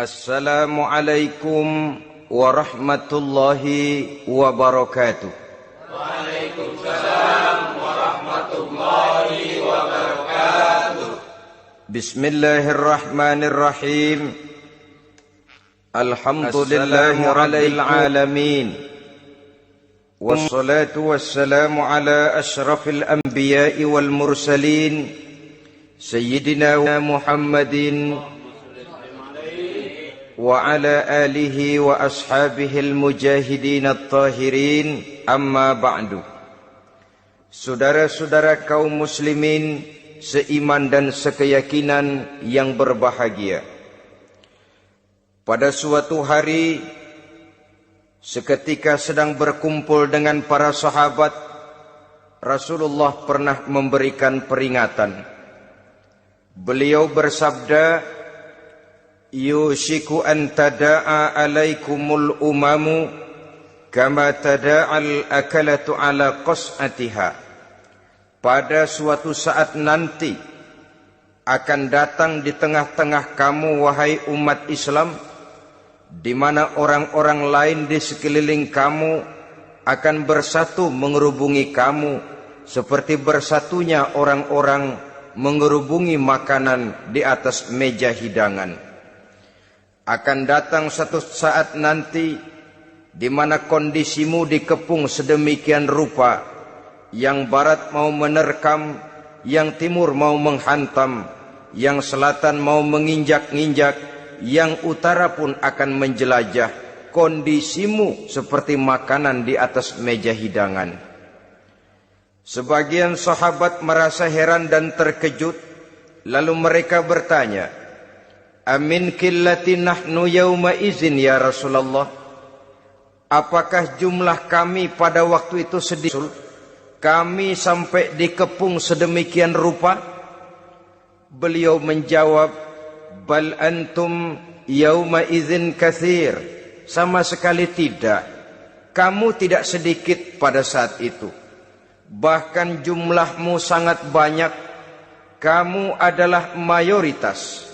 Assalamualaikum warahmatullahi wabarakatuh. Waalaikumsalam warahmatullahi wabarakatuh. Bismillahirrahmanirrahim. Alhamdulillahi rabbil alamin. Wassalatu wassalamu ala ashrafil anbiya'i wal mursalin Sayyidina Muhammadin wa ala alihi wa ashabihil mujahidin at-tahirin, amma ba'du. Saudara-saudara kaum muslimin seiman dan sekeyakinan yang berbahagia, pada suatu hari seketika sedang berkumpul dengan para sahabat, Rasulullah pernah memberikan peringatan. Beliau bersabda, yushiku an tada'a alaikumul umamu kama tada'al akalatu ala qas'atiha. Pada suatu saat nanti akan datang di tengah-tengah kamu, wahai umat Islam, di mana orang-orang lain di sekeliling kamu akan bersatu mengerubungi kamu seperti bersatunya orang-orang mengerubungi makanan di atas meja hidangan. Akan datang satu saat nanti di mana kondisimu dikepung sedemikian rupa, yang barat mau menerkam, yang timur mau menghantam, yang selatan mau menginjak-injak, yang utara pun akan menjelajah. Kondisimu seperti makanan di atas meja hidangan. Sebagian sahabat merasa heran dan terkejut, lalu mereka bertanya, amin qillati nahnu yawma izin ya Rasulullah? Apakah jumlah kami pada waktu itu sedikit? Kami sampai dikepung sedemikian rupa? Beliau menjawab, bal antum yawma izin katsir. Sama sekali tidak. Kamu tidak sedikit pada saat itu. Bahkan jumlahmu sangat banyak. Kamu adalah mayoritas.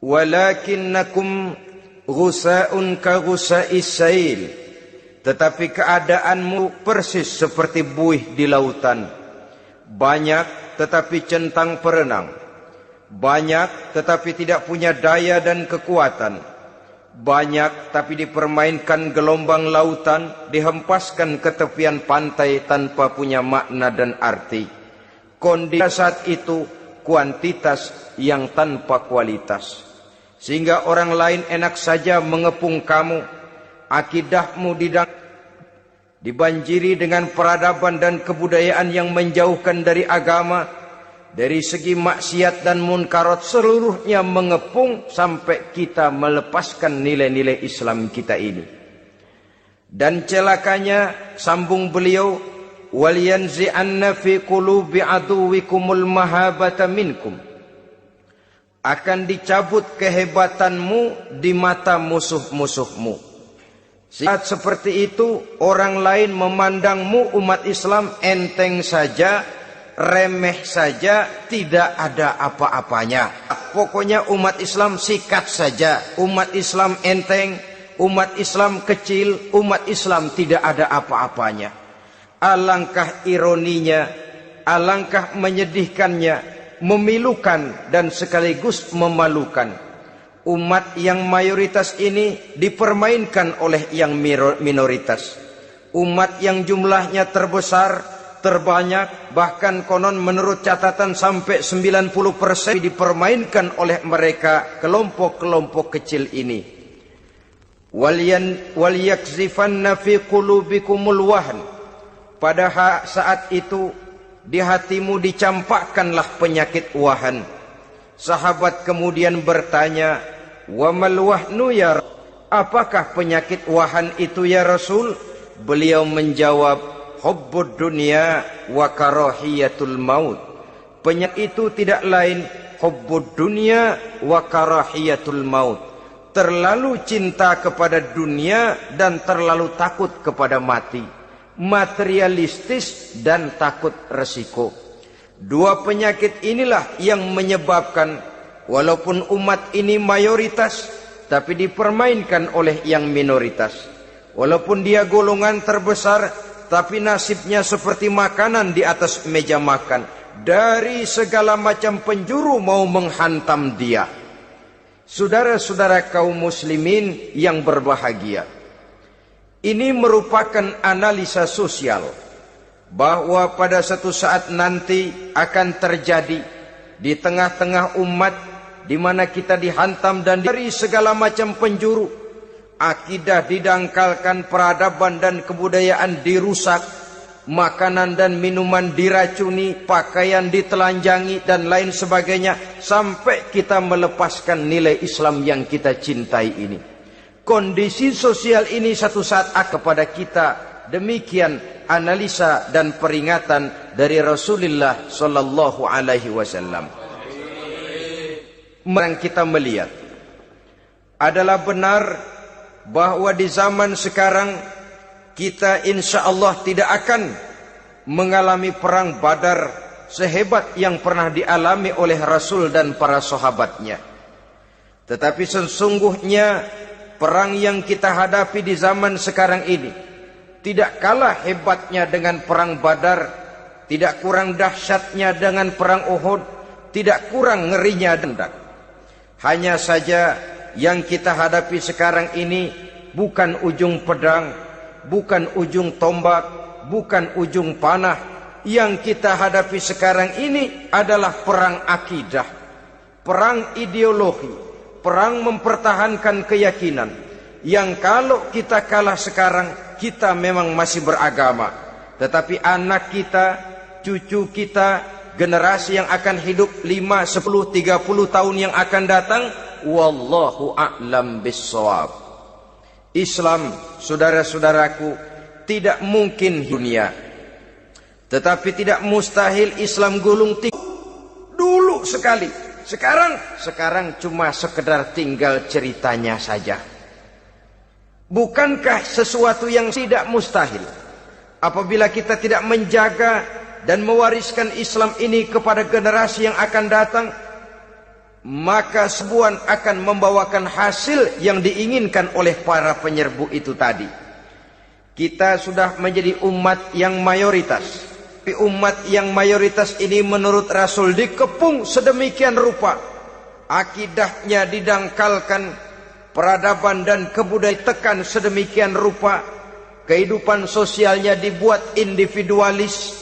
Walakinnakum ghusa'un ka ghusa'is sail. Tetapi keadaanmu persis seperti buih di lautan. Banyak tetapi centang perenang. Banyak tetapi tidak punya daya dan kekuatan. Banyak tapi dipermainkan gelombang lautan, dihempaskan ke tepian pantai tanpa punya makna dan arti. Kondisi saat itu kuantitas yang tanpa kualitas, sehingga orang lain enak saja mengepung kamu. Akidahmu dibanjiri dengan peradaban dan kebudayaan yang menjauhkan dari agama. Dari segi maksiat dan munkarat seluruhnya mengepung sampai kita melepaskan nilai-nilai Islam kita ini. Dan celakanya, sambung beliau, wal yanzi'anna fi qulubi aduwikumul mahabata minkum. Akan dicabut kehebatanmu di mata musuh-musuhmu. Saat seperti itu, orang lain memandangmu umat Islam enteng saja, remeh saja, tidak ada apa-apanya. Pokoknya umat Islam sikat saja, umat Islam enteng, umat Islam kecil, umat Islam tidak ada apa-apanya. Alangkah ironinya, alangkah menyedihkannya, memilukan dan sekaligus memalukan. Umat yang mayoritas ini dipermainkan oleh yang minoritas. Umat yang jumlahnya terbesar, terbanyak, bahkan konon menurut catatan sampai 90% dipermainkan oleh mereka, kelompok-kelompok kecil ini. Wal yakzifanna fi qulubikumul wahn. Pada saat itu di hatimu dicampakkanlah penyakit wahan. Sahabat kemudian bertanya, wa mal wahnu ya? Apakah penyakit wahan itu ya Rasul? Beliau menjawab, hubbud dunya wa karahiyatul maut. Penyakit itu tidak lain hubbud dunya wa karahiyatul maut. Terlalu cinta kepada dunia dan terlalu takut kepada mati. Materialistis dan takut resiko. Dua penyakit inilah yang menyebabkan walaupun umat ini mayoritas, tapi dipermainkan oleh yang minoritas. Walaupun dia golongan terbesar, tapi nasibnya seperti makanan di atas meja makan. Dari segala macam penjuru mau menghantam dia. Saudara-saudara kaum muslimin yang berbahagia, ini merupakan analisa sosial bahwa pada satu saat nanti akan terjadi di tengah-tengah umat di mana kita dihantam dan dari segala macam penjuru, akidah didangkalkan, peradaban dan kebudayaan dirusak, makanan dan minuman diracuni, pakaian ditelanjangi dan lain sebagainya, sampai kita melepaskan nilai Islam yang kita cintai ini. Kondisi sosial ini satu saat kepada kita. Demikian analisa dan peringatan dari Rasulullah sallallahu alaihi wasallam. Yang kita melihat adalah benar bahwa di zaman sekarang kita insya Allah tidak akan mengalami perang Badar sehebat yang pernah dialami oleh Rasul dan para sahabatnya. Tetapi sesungguhnya perang yang kita hadapi di zaman sekarang ini tidak kalah hebatnya dengan perang Badar, tidak kurang dahsyatnya dengan perang Uhud, tidak kurang ngerinya dendak. Hanya saja yang kita hadapi sekarang ini bukan ujung pedang, bukan ujung tombak, bukan ujung panah. Yang kita hadapi sekarang ini adalah perang akidah, perang ideologi, perang mempertahankan keyakinan. Yang kalau kita kalah sekarang, kita memang masih beragama. Tetapi anak kita, cucu kita, generasi yang akan hidup 5, 10, 30 tahun yang akan datang, wallahu a'lam bissawab. Islam, saudara-saudaraku, tidak mungkin dunia. Tetapi tidak mustahil Islam gulung dulu sekali. Sekarang cuma sekedar tinggal ceritanya saja. Bukankah sesuatu yang tidak mustahil apabila kita tidak menjaga dan mewariskan Islam ini kepada generasi yang akan datang, maka sebuah akan membawakan hasil yang diinginkan oleh para penyerbu itu tadi. Kita sudah menjadi umat yang mayoritas. Tapi umat yang mayoritas ini menurut Rasul dikepung sedemikian rupa, akidahnya didangkalkan, peradaban dan kebudayaan tekan sedemikian rupa, kehidupan sosialnya dibuat individualis,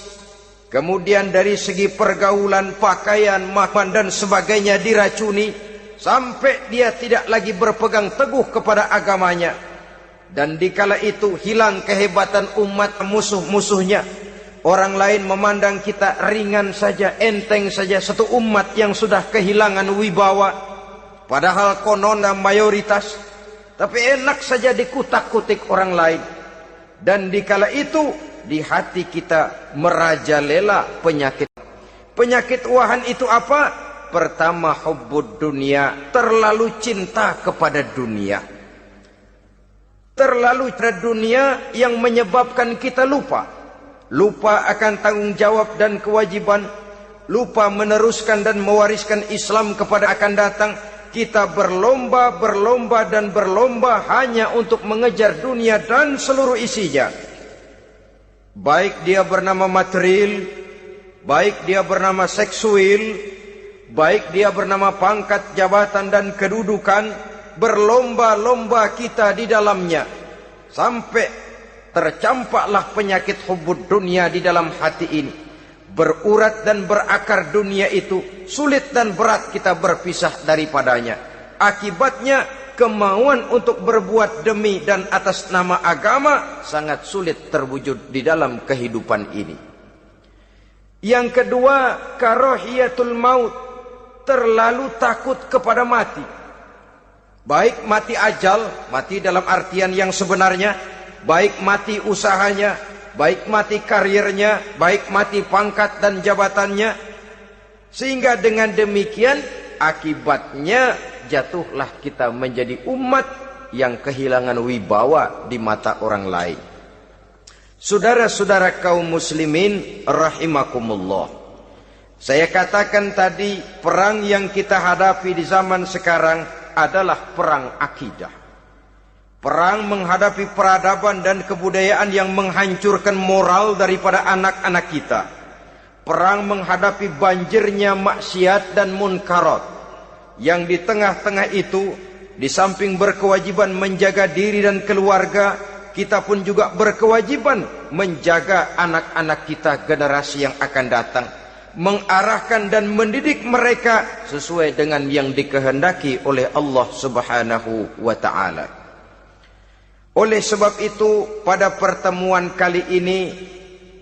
kemudian dari segi pergaulan, pakaian, makan dan sebagainya diracuni, sampai dia tidak lagi berpegang teguh kepada agamanya. Dan dikala itu hilang kehebatan umat, musuh-musuhnya. Orang lain memandang kita ringan saja, enteng saja, satu umat yang sudah kehilangan wibawa. Padahal konon mayoritas, tapi enak saja dikutak-kutik orang lain. Dan dikala itu di hati kita merajalela penyakit. Penyakit wahan itu apa? Pertama, hubbud dunia, terlalu cinta kepada dunia. Terlalu cinta dunia yang menyebabkan kita lupa akan tanggung jawab dan kewajiban, lupa meneruskan dan mewariskan Islam kepada akan datang. Kita berlomba hanya untuk mengejar dunia dan seluruh isinya. Baik dia bernama material, baik dia bernama seksual, baik dia bernama pangkat, jabatan dan kedudukan, berlomba-lomba kita di dalamnya. Sampai tercampaklah penyakit hubbud dunia di dalam hati ini. Berurat dan berakar dunia itu, sulit dan berat kita berpisah daripadanya. Akibatnya kemauan untuk berbuat demi dan atas nama agama sangat sulit terwujud di dalam kehidupan ini. Yang kedua, karahiyatul maut, terlalu takut kepada mati. Baik mati ajal, mati dalam artian yang sebenarnya, baik mati usahanya, baik mati karirnya, baik mati pangkat dan jabatannya. Sehingga dengan demikian akibatnya jatuhlah kita menjadi umat yang kehilangan wibawa di mata orang lain. Saudara-saudara kaum muslimin rahimakumullah, saya katakan tadi, perang yang kita hadapi di zaman sekarang adalah perang akidah. Perang menghadapi peradaban dan kebudayaan yang menghancurkan moral daripada anak-anak kita. Perang menghadapi banjirnya maksiat dan munkarat. Yang di tengah-tengah itu, di samping berkewajiban menjaga diri dan keluarga, kita pun juga berkewajiban menjaga anak-anak kita, generasi yang akan datang. Mengarahkan dan mendidik mereka sesuai dengan yang dikehendaki oleh Allah Subhanahu wa ta'ala. Oleh sebab itu, pada pertemuan kali ini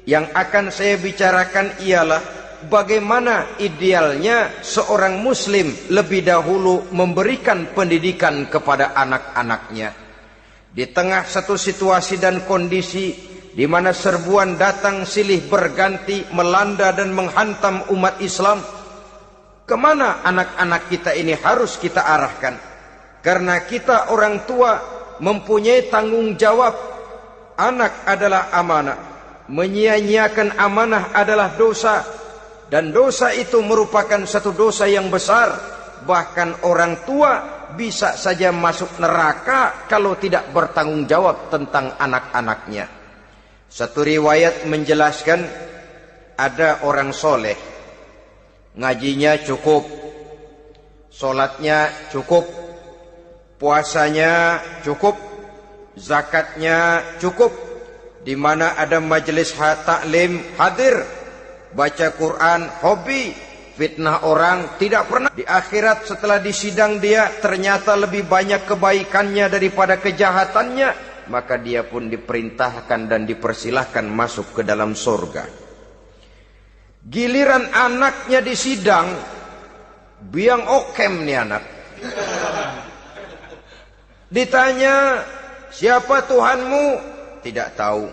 yang akan saya bicarakan ialah bagaimana idealnya seorang muslim lebih dahulu memberikan pendidikan kepada anak-anaknya. Di tengah satu situasi dan kondisi di mana serbuan datang silih berganti melanda dan menghantam umat Islam, kemana anak-anak kita ini harus kita arahkan? Karena kita orang tua mempunyai tanggung jawab. Anak adalah amanah. Menyia-nyiakan amanah adalah dosa. Dan dosa itu merupakan satu dosa yang besar. Bahkan orang tua bisa saja masuk neraka kalau tidak bertanggung jawab tentang anak-anaknya. Satu riwayat menjelaskan ada orang soleh, ngajinya cukup, solatnya cukup, puasanya cukup, zakatnya cukup, di mana ada majelis taklim hadir, baca Quran hobi, fitnah orang tidak pernah. Di akhirat setelah disidang dia ternyata lebih banyak kebaikannya daripada kejahatannya, maka dia pun diperintahkan dan dipersilahkan masuk ke dalam surga. Giliran anaknya disidang, biang okem nih anak. Ditanya, siapa Tuhanmu? Tidak tahu.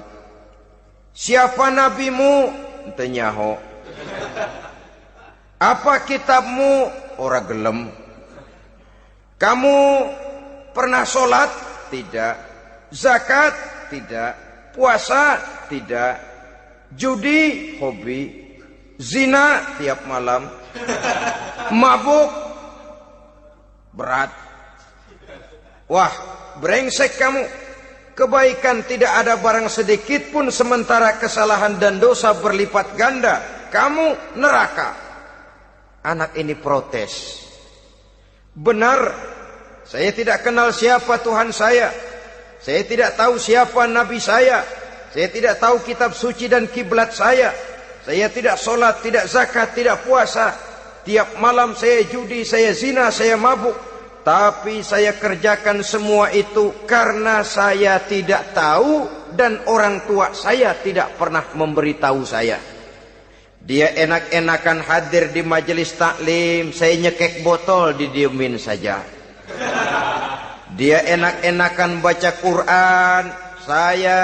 Siapa nabimu? Ente nyaho. Apa kitabmu? Ora gelem. Kamu pernah sholat? Tidak. Zakat? Tidak. Puasa? Tidak. Judi? Hobi. Zina? Tiap malam. Mabuk? Berat. Wah, brengsek kamu. Kebaikan tidak ada barang sedikit pun, sementara kesalahan dan dosa berlipat ganda. Kamu neraka. Anak ini protes. Benar, saya tidak kenal siapa Tuhan saya. Saya tidak tahu siapa Nabi saya. Saya tidak tahu kitab suci dan kiblat saya. Saya tidak sholat, tidak zakat, tidak puasa. Tiap malam saya judi, saya zina, saya mabuk. Tapi saya kerjakan semua itu karena saya tidak tahu dan orang tua saya tidak pernah memberitahu saya. Dia enak-enakan hadir di majelis taklim, saya nyekek botol didiemin saja. Dia enak-enakan baca Quran, saya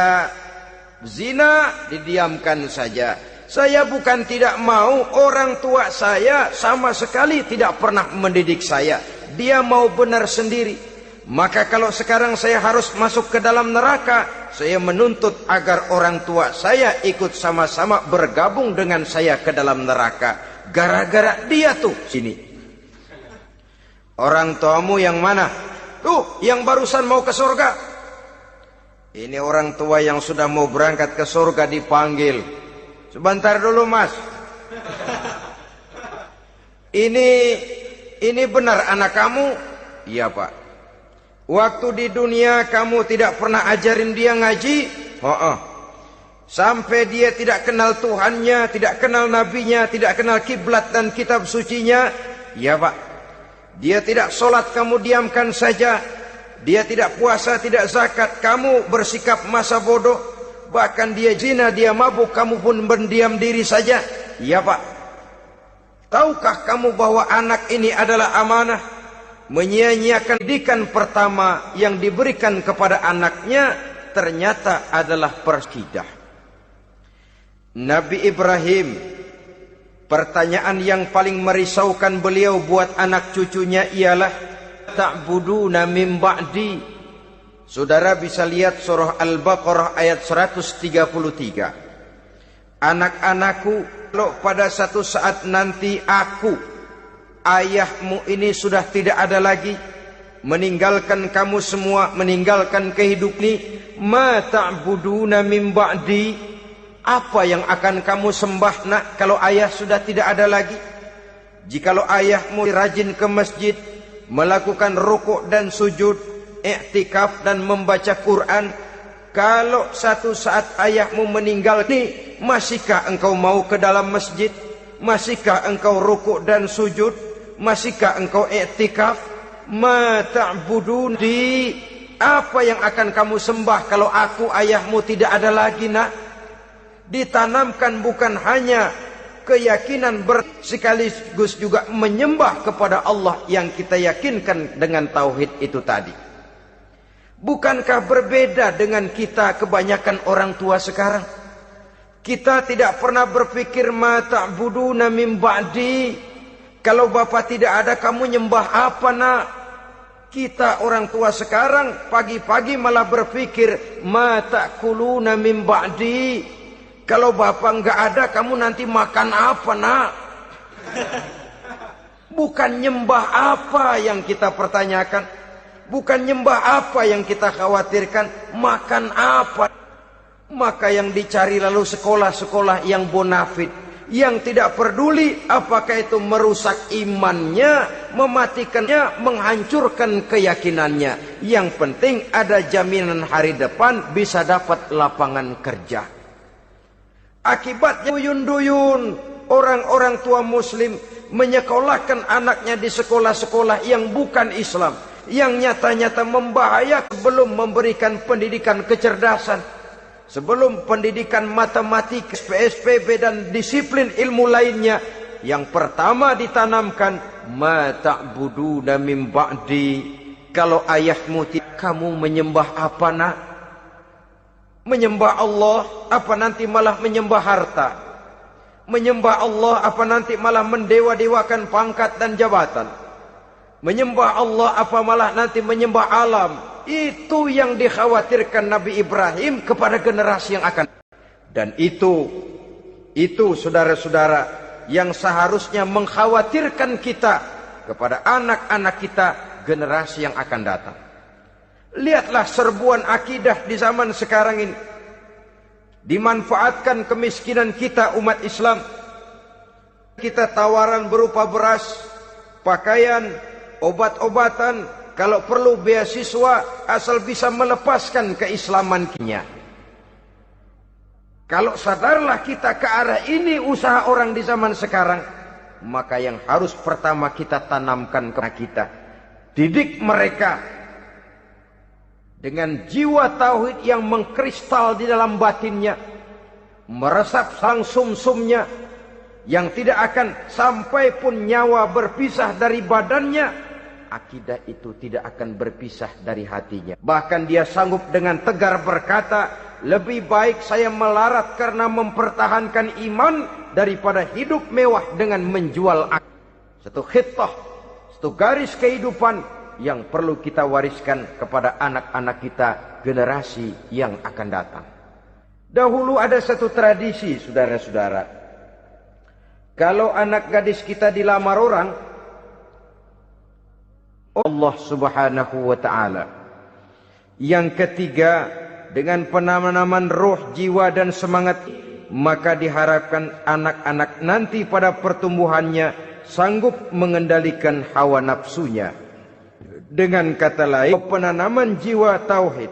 zina didiamkan saja. Saya bukan tidak mau, orang tua saya sama sekali tidak pernah mendidik saya. Dia mau benar sendiri. Maka kalau sekarang saya harus masuk ke dalam neraka, saya menuntut agar orang tua saya ikut sama-sama bergabung dengan saya ke dalam neraka. Gara-gara dia tuh sini. Orang tuamu yang mana? Tuh, yang barusan mau ke surga. Ini orang tua yang sudah mau berangkat ke surga dipanggil. Sebentar dulu mas. Ini benar anak kamu? Iya pak. Waktu di dunia kamu tidak pernah ajarin dia ngaji? Sampai dia tidak kenal Tuhannya, tidak kenal nabinya, tidak kenal kiblat dan kitab sucinya? Iya pak. Dia tidak sholat, kamu diamkan saja. Dia tidak puasa, tidak zakat, kamu bersikap masa bodoh. Bahkan dia zina, dia mabuk, kamu pun berdiam diri saja. Iya pak. Tahukah kamu bahwa anak ini adalah amanah? Menyia-nyiakan pendidikan pertama yang diberikan kepada anaknya ternyata adalah perkidah. Nabi Ibrahim, pertanyaan yang paling merisaukan beliau buat anak cucunya ialah ta'buduna min ba'di. Saudara bisa lihat surah Al-Baqarah ayat 133. Anak-anakku, kalau pada satu saat nanti aku, ayahmu ini sudah tidak ada lagi, meninggalkan kamu semua, meninggalkan kehidupan ini. Ma ta'buduna min ba'di, apa yang akan kamu sembah nak kalau ayah sudah tidak ada lagi? Jikalau ayahmu rajin ke masjid, melakukan rukuk dan sujud, i'tikaf dan membaca Quran, kalau satu saat ayahmu meninggal ini, masihkah engkau mau ke dalam masjid? Masihkah engkau rukuk dan sujud? Masihkah engkau i'tikaf? Ma ta'budun, di apa yang akan kamu sembah kalau aku ayahmu tidak ada lagi nak? Ditanamkan bukan hanya keyakinan sekaligus juga menyembah kepada Allah yang kita yakinkan dengan tauhid itu tadi. Bukankah berbeda dengan kita kebanyakan orang tua sekarang? Kita tidak pernah berpikir ma ta'buduna min ba'di, kalau bapak tidak ada kamu nyembah apa nak? Kita orang tua sekarang pagi-pagi malah berpikir ma ta'kuluna min ba'di, kalau bapak enggak ada kamu nanti makan apa nak? Bukan nyembah apa yang kita pertanyakan, bukan nyembah apa yang kita khawatirkan, makan apa. Maka yang dicari lalu sekolah-sekolah yang bonafit, yang tidak peduli apakah itu merusak imannya, mematikannya, menghancurkan keyakinannya. Yang penting ada jaminan hari depan bisa dapat lapangan kerja. Akibatnya duyun-duyun orang-orang tua muslim menyekolahkan anaknya di sekolah-sekolah yang bukan Islam, yang nyata-nyata membahayakan sebelum memberikan pendidikan kecerdasan, sebelum pendidikan matematika, PSPB dan disiplin ilmu lainnya. Yang pertama ditanamkan ma ta'buduna min ba'di, kalau ayahmu tidak, kamu menyembah apa nak? Menyembah Allah apa nanti malah menyembah harta? Menyembah Allah apa nanti malah mendewa-dewakan pangkat dan jabatan? Menyembah Allah apa malah nanti menyembah alam? Itu yang dikhawatirkan Nabi Ibrahim kepada generasi yang akan. Dan itu saudara-saudara yang seharusnya mengkhawatirkan kita kepada anak-anak kita, generasi yang akan datang. Lihatlah serbuan akidah di zaman sekarang ini. Dimanfaatkan kemiskinan kita umat Islam. Kita tawaran berupa beras, pakaian, obat-obatan, kalau perlu beasiswa asal bisa melepaskan keislamannya. Kalau sadarlah kita ke arah ini usaha orang di zaman sekarang, maka yang harus pertama kita tanamkan kepada kita, didik mereka dengan jiwa tauhid yang mengkristal di dalam batinnya, meresap sang sumsumnya, yang tidak akan sampai pun nyawa berpisah dari badannya, akidah itu tidak akan berpisah dari hatinya. Bahkan dia sanggup dengan tegar berkata, lebih baik saya melarat karena mempertahankan iman daripada hidup mewah dengan menjual akal. Satu khitah, satu garis kehidupan yang perlu kita wariskan kepada anak-anak kita, generasi yang akan datang. Dahulu ada satu tradisi, saudara-saudara. Kalau anak gadis kita dilamar orang, Allah subhanahu wa ta'ala. Yang ketiga, dengan penanaman roh, jiwa dan semangat, maka diharapkan anak-anak nanti pada pertumbuhannya sanggup mengendalikan hawa nafsunya. Dengan kata lain, penanaman jiwa tauhid,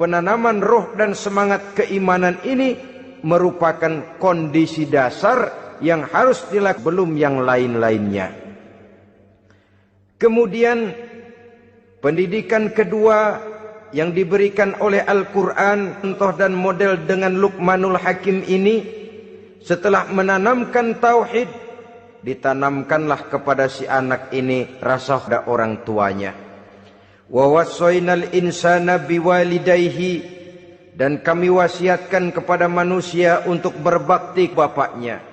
penanaman roh dan semangat keimanan ini merupakan kondisi dasar yang harus dilakukan belum yang lain-lainnya. Kemudian pendidikan kedua yang diberikan oleh Al-Quran, contoh dan model dengan Luqmanul Hakim ini, setelah menanamkan tauhid, ditanamkanlah kepada si anak ini rasa pada orang tuanya. Wa wassaynal insana biwalidayhi, dan kami wasiatkan kepada manusia untuk berbakti bapaknya.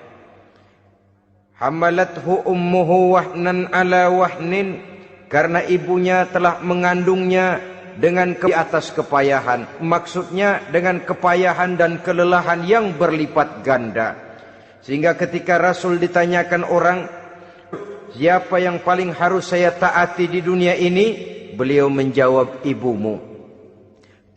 Hamalathu ummuhu wahnan ala wahnin, karena ibunya telah mengandungnya dengan di atas kepayahan. Maksudnya dengan kepayahan dan kelelahan yang berlipat ganda. Sehingga ketika Rasul ditanyakan orang, siapa yang paling harus saya taati di dunia ini? Beliau menjawab, ibumu.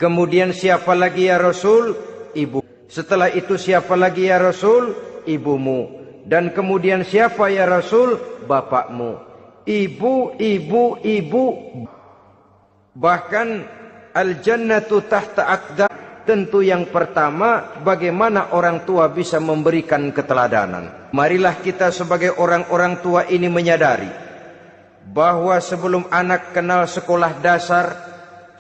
Kemudian siapa lagi ya Rasul? Ibu. Setelah itu siapa lagi ya Rasul? Ibumu. Dan kemudian siapa ya Rasul? Bapakmu. Ibu, ibu, ibu. Bahkan al-jannatu tahta aqdam. Tentu yang pertama, bagaimana orang tua bisa memberikan keteladanan. Marilah kita sebagai orang-orang tua ini menyadari bahwa sebelum anak kenal sekolah dasar,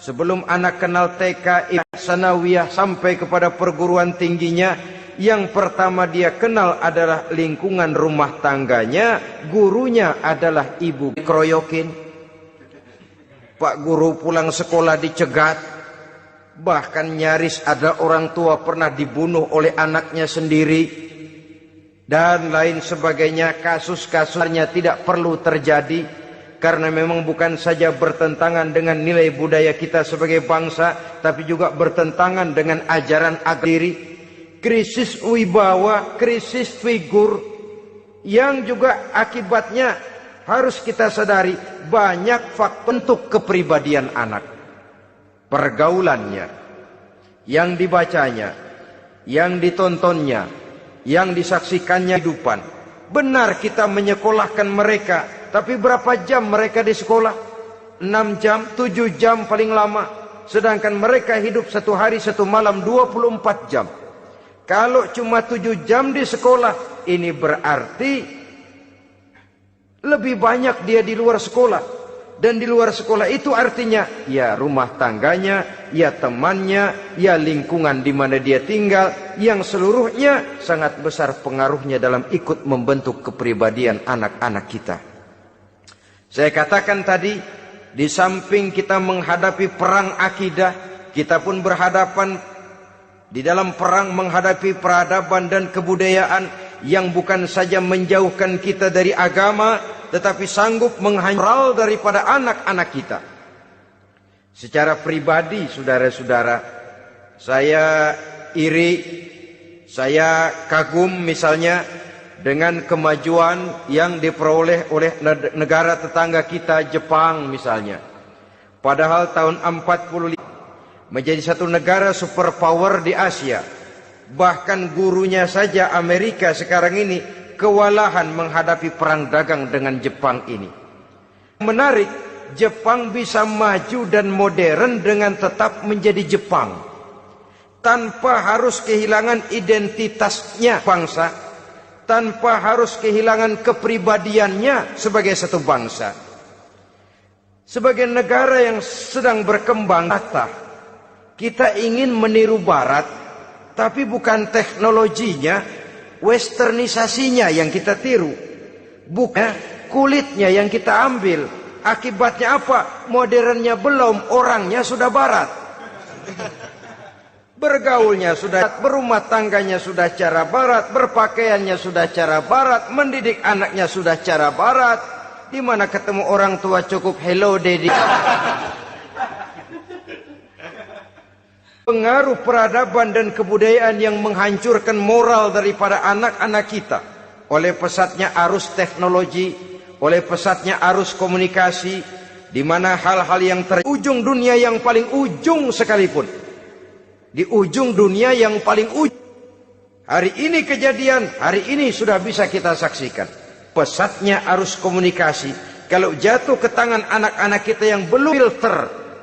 sebelum anak kenal TK, sanawiyah sampai kepada perguruan tingginya, yang pertama dia kenal adalah lingkungan rumah tangganya. Gurunya adalah ibu. Dikeroyokin, Pak Guru pulang sekolah dicegat, bahkan nyaris ada orang tua pernah dibunuh oleh anaknya sendiri, dan lain sebagainya. Kasus-kasusnya tidak perlu terjadi karena memang bukan saja bertentangan dengan nilai budaya kita sebagai bangsa, tapi juga bertentangan dengan ajaran agama diri. Krisis wibawa, krisis figur, yang juga akibatnya harus kita sadari banyak faktor untuk kepribadian anak. Pergaulannya, yang dibacanya, yang ditontonnya, yang disaksikannya kehidupan. Benar kita menyekolahkan mereka, tapi berapa jam mereka di sekolah? 6 jam, 7 jam paling lama. Sedangkan mereka hidup satu hari satu malam 24 jam. Kalau cuma 7 jam di sekolah, ini berarti lebih banyak dia di luar sekolah. Dan di luar sekolah itu artinya ya rumah tangganya, ya temannya, ya lingkungan di mana dia tinggal, yang seluruhnya sangat besar pengaruhnya dalam ikut membentuk kepribadian anak-anak kita. Saya katakan tadi, di samping kita menghadapi perang akidah, kita pun berhadapan di dalam perang menghadapi peradaban dan kebudayaan yang bukan saja menjauhkan kita dari agama, tetapi sanggup menghancurkan daripada anak-anak kita. Secara pribadi, saudara-saudara, saya iri, saya kagum misalnya dengan kemajuan yang diperoleh oleh negara tetangga kita, Jepang misalnya. Padahal tahun 45 menjadi satu negara superpower di Asia. Bahkan gurunya saja Amerika sekarang ini kewalahan menghadapi perang dagang dengan Jepang ini. Menarik, Jepang bisa maju dan modern dengan tetap menjadi Jepang, tanpa harus kehilangan identitasnya bangsa, tanpa harus kehilangan kepribadiannya sebagai satu bangsa. Sebagai negara yang sedang berkembang, kita ingin meniru Barat, tapi bukan teknologinya, westernisasinya yang kita tiru, bukan kulitnya yang kita ambil. Akibatnya apa? Modernnya belum, orangnya sudah Barat. Bergaulnya sudah, berumah tangganya sudah cara Barat, berpakaiannya sudah cara Barat, mendidik anaknya sudah cara Barat. Di mana ketemu orang tua cukup hello daddy. Pengaruh peradaban dan kebudayaan yang menghancurkan moral daripada anak-anak kita oleh pesatnya arus teknologi, oleh pesatnya arus komunikasi, di mana hal-hal yang ujung dunia yang paling ujung sekalipun, di ujung dunia yang paling ujung, hari ini kejadian, hari ini sudah bisa kita saksikan pesatnya arus komunikasi. Kalau jatuh ke tangan anak-anak kita yang belum filter,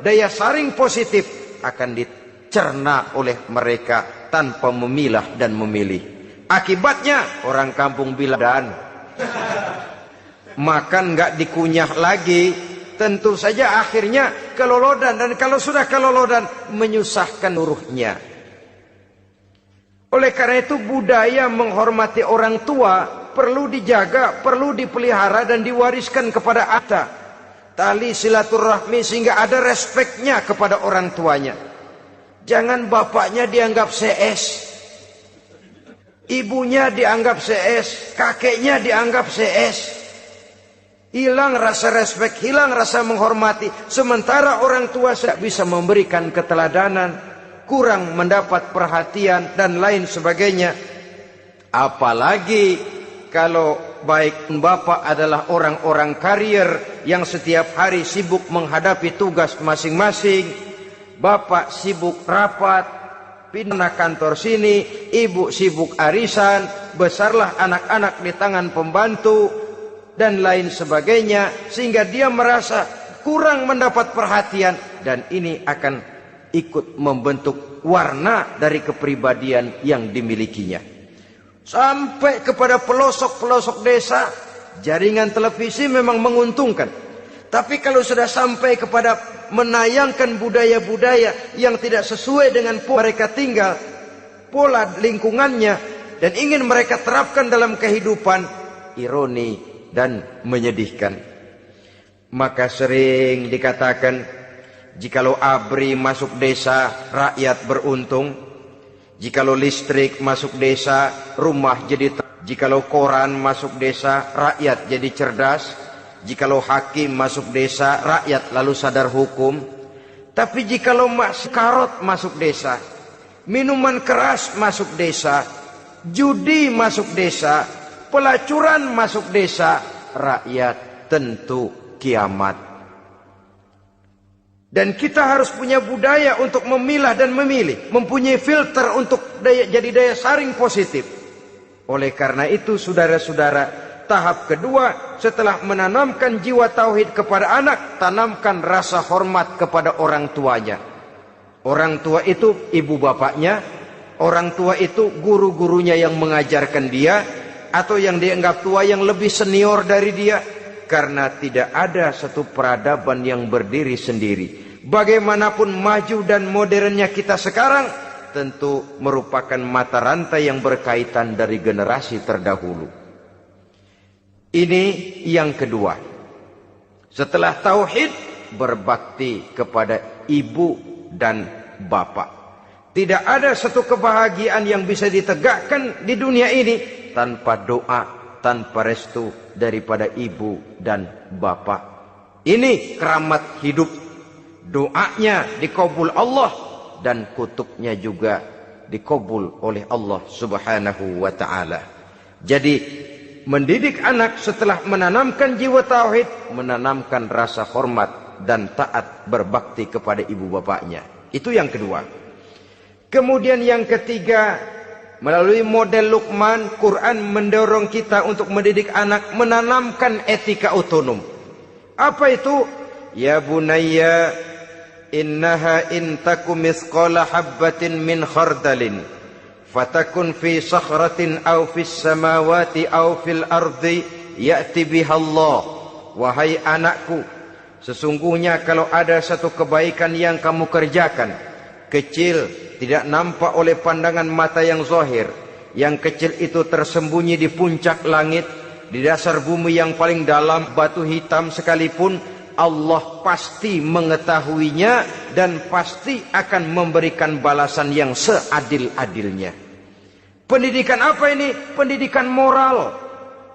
daya saring positif akan dicerna oleh mereka tanpa memilah dan memilih. Akibatnya orang kampung bilang dan makan nggak dikunyah lagi. Tentu saja akhirnya kelolodan, dan kalau sudah kelolodan menyusahkan seluruhnya. Oleh karena itu budaya menghormati orang tua perlu dijaga, perlu dipelihara dan diwariskan kepada anak. Tali silaturahmi sehingga ada respeknya kepada orang tuanya. Jangan bapaknya dianggap CS, ibunya dianggap CS, kakeknya dianggap CS. Hilang rasa respek, hilang rasa menghormati. Sementara orang tua tidak bisa memberikan keteladanan, kurang mendapat perhatian dan lain sebagainya. Apalagi kalau baik bapak adalah orang-orang karier yang setiap hari sibuk menghadapi tugas masing-masing. Bapak sibuk rapat, pindah kantor sini, ibu sibuk arisan, besarlah anak-anak di tangan pembantu, dan lain sebagainya, sehingga dia merasa kurang mendapat perhatian, dan ini akan ikut membentuk warna dari kepribadian yang dimilikinya. Sampai kepada pelosok-pelosok desa, jaringan televisi memang menguntungkan. Tapi kalau sudah sampai kepada menayangkan budaya-budaya yang tidak sesuai dengan mereka tinggal, pola lingkungannya, dan ingin mereka terapkan dalam kehidupan, ironi dan menyedihkan. Maka sering dikatakan, jikalau ABRI masuk desa, rakyat beruntung. Jikalau listrik masuk desa, rumah jadi jikalau koran masuk desa, rakyat jadi cerdas. Jikalau hakim masuk desa, rakyat lalu sadar hukum. Tapi jikalau karot masuk desa, minuman keras masuk desa, judi masuk desa, pelacuran masuk desa, rakyat tentu kiamat. Dan kita harus punya budaya untuk memilah dan memilih, mempunyai filter untuk jadi daya saring positif. Oleh karena itu, saudara-saudara, tahap kedua setelah menanamkan jiwa tauhid kepada anak, tanamkan rasa hormat kepada orang tuanya. Orang tua itu ibu bapaknya, orang tua itu guru-gurunya yang mengajarkan dia, atau yang dianggap tua yang lebih senior dari dia. Karena tidak ada satu peradaban yang berdiri sendiri. Bagaimanapun maju dan modernnya kita sekarang, tentu merupakan mata rantai yang berkaitan dari generasi terdahulu. Ini yang kedua. Setelah tauhid, berbakti kepada ibu dan bapak. Tidak ada satu kebahagiaan yang bisa ditegakkan di dunia ini tanpa doa, tanpa restu daripada ibu dan bapak. Ini keramat hidup. Doanya dikabul Allah, dan kutuknya juga dikabul oleh Allah Subhanahu wa ta'ala. Jadi mendidik anak setelah menanamkan jiwa tauhid, menanamkan rasa hormat dan taat berbakti kepada ibu bapaknya. Itu yang kedua. Kemudian yang ketiga, melalui model Luqman, Quran mendorong kita untuk mendidik anak, menanamkan etika otonom. Apa itu? Ya bunayya, innaha in takum mithqala habbatin min khardalin fatakun fi sakhratin aw fis samawati aw fil ardi ya'ti biha Allah. Wahai anakku, sesungguhnya kalau ada satu kebaikan yang kamu kerjakan, kecil, tidak nampak oleh pandangan mata yang zahir, yang kecil itu tersembunyi di puncak langit, di dasar bumi yang paling dalam, batu hitam sekalipun, Allah pasti mengetahuinya dan pasti akan memberikan balasan yang seadil-adilnya. Pendidikan apa ini? Pendidikan moral,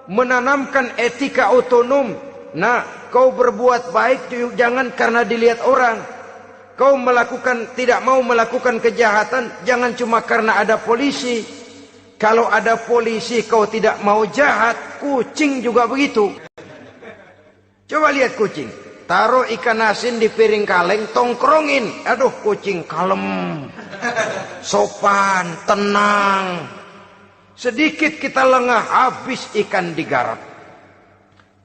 menanamkan etika otonom. Nah, kau berbuat baik jangan karena dilihat orang. Kau tidak mau melakukan kejahatan jangan cuma karena ada polisi. Kalau ada polisi kau tidak mau jahat, kucing juga begitu. Coba lihat kucing. Taruh ikan asin di piring kaleng, tongkrongin. Aduh, kucing kalem, sopan, tenang. Sedikit kita lengah, habis ikan digarap.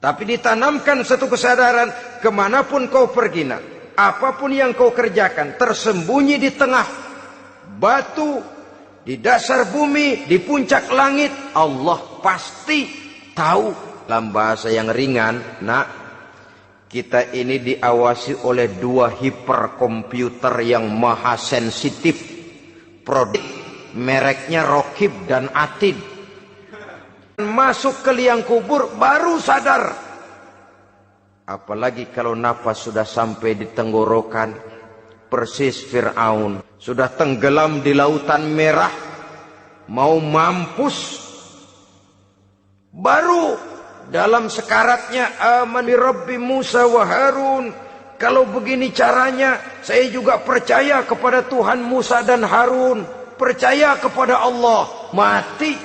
Tapi ditanamkan satu kesadaran, kemanapun kau pergi, nak, apapun yang kau kerjakan, tersembunyi di tengah batu, di dasar bumi, di puncak langit, Allah pasti tahu. Dalam bahasa yang ringan, nak, kita ini diawasi oleh dua hiperkomputer yang maha sensitif. Produk mereknya Rokib dan Atid. Masuk ke liang kubur baru sadar. Apalagi kalau nafas sudah sampai di tenggorokan. Persis Fir'aun. Sudah tenggelam di lautan merah. Mau mampus. Baru dalam sekaratnya, amani Rabbi Musa wa Harun. Kalau begini caranya, saya juga percaya kepada Tuhan Musa dan Harun. Percaya kepada Allah. Mati.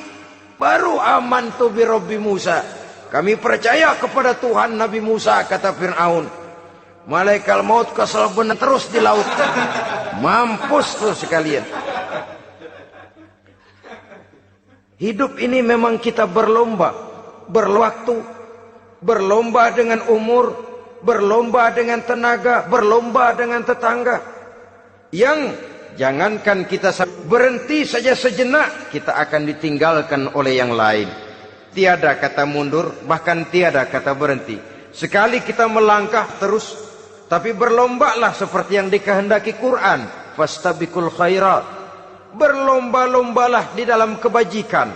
Baru amantu bi Rabbi Musa. Kami percaya kepada Tuhan Nabi Musa, kata Fir'aun. Malaikat maut kesel benar terus di laut. Mampus tuh sekalian. Hidup ini memang kita berlomba, berwaktu, berlomba dengan umur, berlomba dengan tenaga, berlomba dengan tetangga. Yang jangankan kita berhenti saja sejenak, kita akan ditinggalkan oleh yang lain. Tiada kata mundur, bahkan tiada kata berhenti. Sekali kita melangkah terus, tapi berlombalah seperti yang dikehendaki Quran. Fastabiqul khairat. Berlomba-lombalah di dalam kebajikan.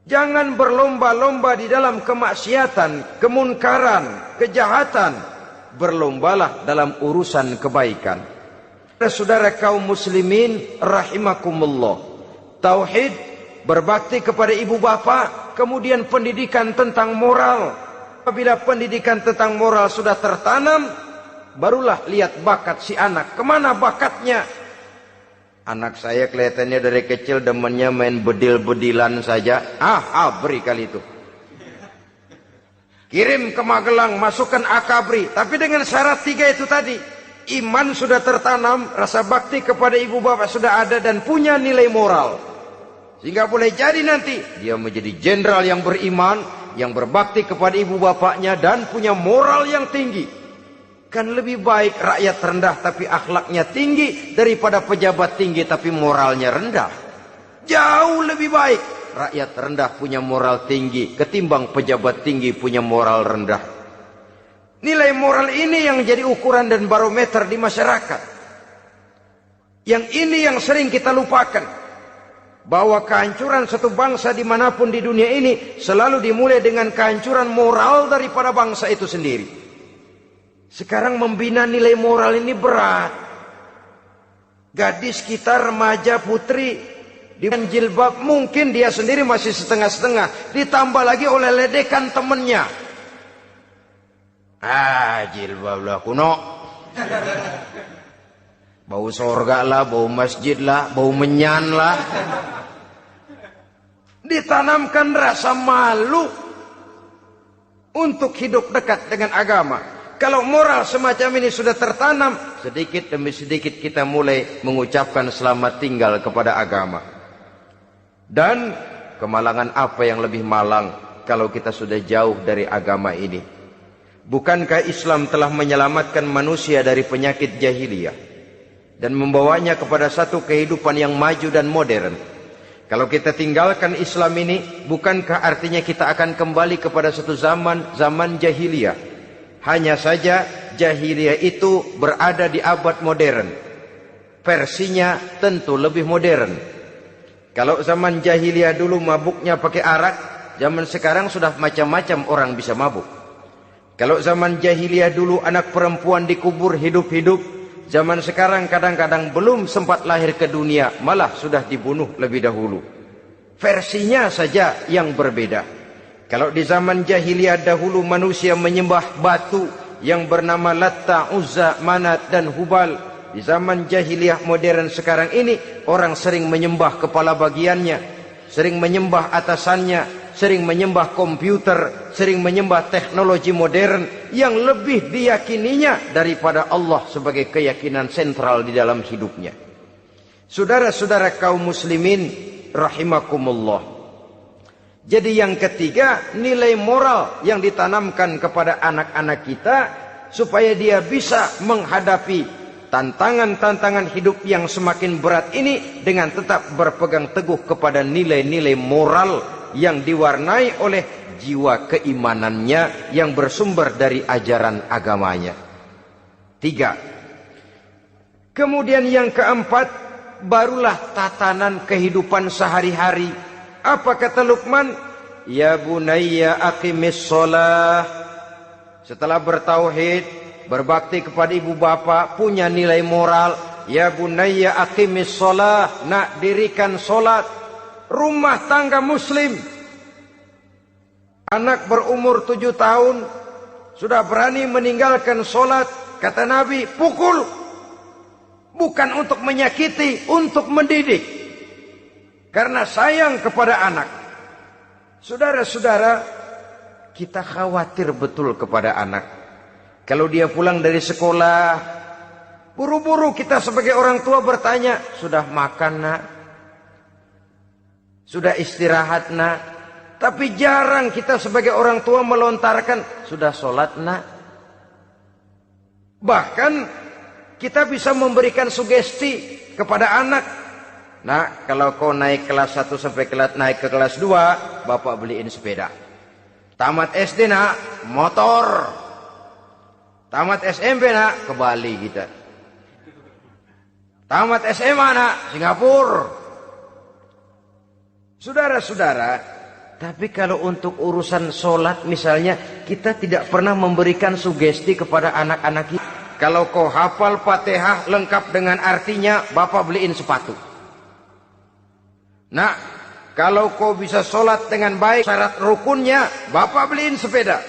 Jangan berlomba-lomba di dalam kemaksiatan, kemunkaran, kejahatan. Berlombalah dalam urusan kebaikan. Saudara kaum muslimin rahimakumullah. Tauhid, berbakti kepada ibu bapa, kemudian pendidikan tentang moral. Apabila pendidikan tentang moral sudah tertanam, barulah lihat bakat si anak. Kemana bakatnya? Anak saya kelihatannya dari kecil demennya main bedil-bedilan saja. Beri kali itu. Kirim ke Magelang, masukkan akabri. Tapi dengan syarat 3 itu tadi. Iman sudah tertanam, rasa bakti kepada ibu bapak sudah ada, dan punya nilai moral. Sehingga boleh jadi nanti dia menjadi jenderal yang beriman, yang berbakti kepada ibu bapaknya, dan punya moral yang tinggi. Kan lebih baik rakyat rendah tapi akhlaknya tinggi, daripada pejabat tinggi tapi moralnya rendah. Jauh lebih baik rakyat rendah punya moral tinggi ketimbang pejabat tinggi punya moral rendah. Nilai moral ini yang jadi ukuran dan barometer di masyarakat. Yang ini yang sering kita lupakan. Bahwa kehancuran satu bangsa dimanapun di dunia ini selalu dimulai dengan kehancuran moral daripada bangsa itu sendiri. Sekarang membina nilai moral ini berat. Gadis kita, remaja, putri dengan jilbab, mungkin dia sendiri masih setengah-setengah, ditambah lagi oleh ledekan temennya. Jilbab lah kuno. Bau sorga lah, bau masjid lah, bau menyan lah. Ditanamkan rasa malu untuk hidup dekat dengan agama. Kalau moral semacam ini sudah tertanam, sedikit demi sedikit kita mulai mengucapkan selamat tinggal kepada agama. Dan kemalangan apa yang lebih malang kalau kita sudah jauh dari agama ini? Bukankah Islam telah menyelamatkan manusia dari penyakit jahiliyah dan membawanya kepada satu kehidupan yang maju dan modern? Kalau kita tinggalkan Islam ini, bukankah artinya kita akan kembali kepada satu zaman jahiliyah? Hanya saja jahiliyah itu berada di abad modern. Versinya tentu lebih modern. Kalau zaman jahiliyah dulu mabuknya pakai arak, zaman sekarang sudah macam-macam orang bisa mabuk. Kalau zaman jahiliyah dulu anak perempuan dikubur hidup-hidup, zaman sekarang kadang-kadang belum sempat lahir ke dunia, malah sudah dibunuh lebih dahulu. Versinya saja yang berbeda. Kalau di zaman jahiliyah dahulu manusia menyembah batu yang bernama Latta, Uzza, Manat dan Hubal. Di zaman jahiliyah modern sekarang ini orang sering menyembah kepala bagiannya, sering menyembah atasannya, sering menyembah komputer, sering menyembah teknologi modern yang lebih diyakininya daripada Allah sebagai keyakinan sentral di dalam hidupnya. Saudara-saudara kaum muslimin rahimakumullah. Jadi yang ketiga, nilai moral yang ditanamkan kepada anak-anak kita supaya dia bisa menghadapi tantangan-tantangan hidup yang semakin berat ini dengan tetap berpegang teguh kepada nilai-nilai moral yang diwarnai oleh jiwa keimanannya yang bersumber dari ajaran agamanya. 3. Kemudian yang keempat, barulah tatanan kehidupan sehari-hari. Apa kata Luqman? Ya bunayya aqimis sholah. Setelah bertauhid, berbakti kepada ibu bapa, punya nilai moral. Ya bunayya aqimis sholah. Nak, dirikan sholat. Rumah tangga muslim. Anak berumur 7 tahun sudah berani meninggalkan sholat. Kata Nabi, pukul. Bukan untuk menyakiti, untuk mendidik. Karena sayang kepada anak. Saudara-saudara, kita khawatir betul kepada anak. Kalau dia pulang dari sekolah, buru-buru kita sebagai orang tua bertanya, sudah makan nak? Sudah istirahat nak? Tapi jarang kita sebagai orang tua melontarkan, sudah sholat nak? Bahkan kita bisa memberikan sugesti kepada anak. Nah, kalau kau naik kelas 1 sampai naik ke kelas 2, bapak beliin sepeda. Tamat SD nak, motor. Tamat SMP nak, ke Bali kita. Tamat SMA nak, Singapura. Saudara-saudara, tapi kalau untuk urusan sholat misalnya, kita tidak pernah memberikan sugesti kepada anak-anak kita. Kalau kau hafal Fatihah lengkap dengan artinya, bapak beliin sepatu. Nah, kalau kau bisa sholat dengan baik syarat rukunnya, bapak beliin sepeda.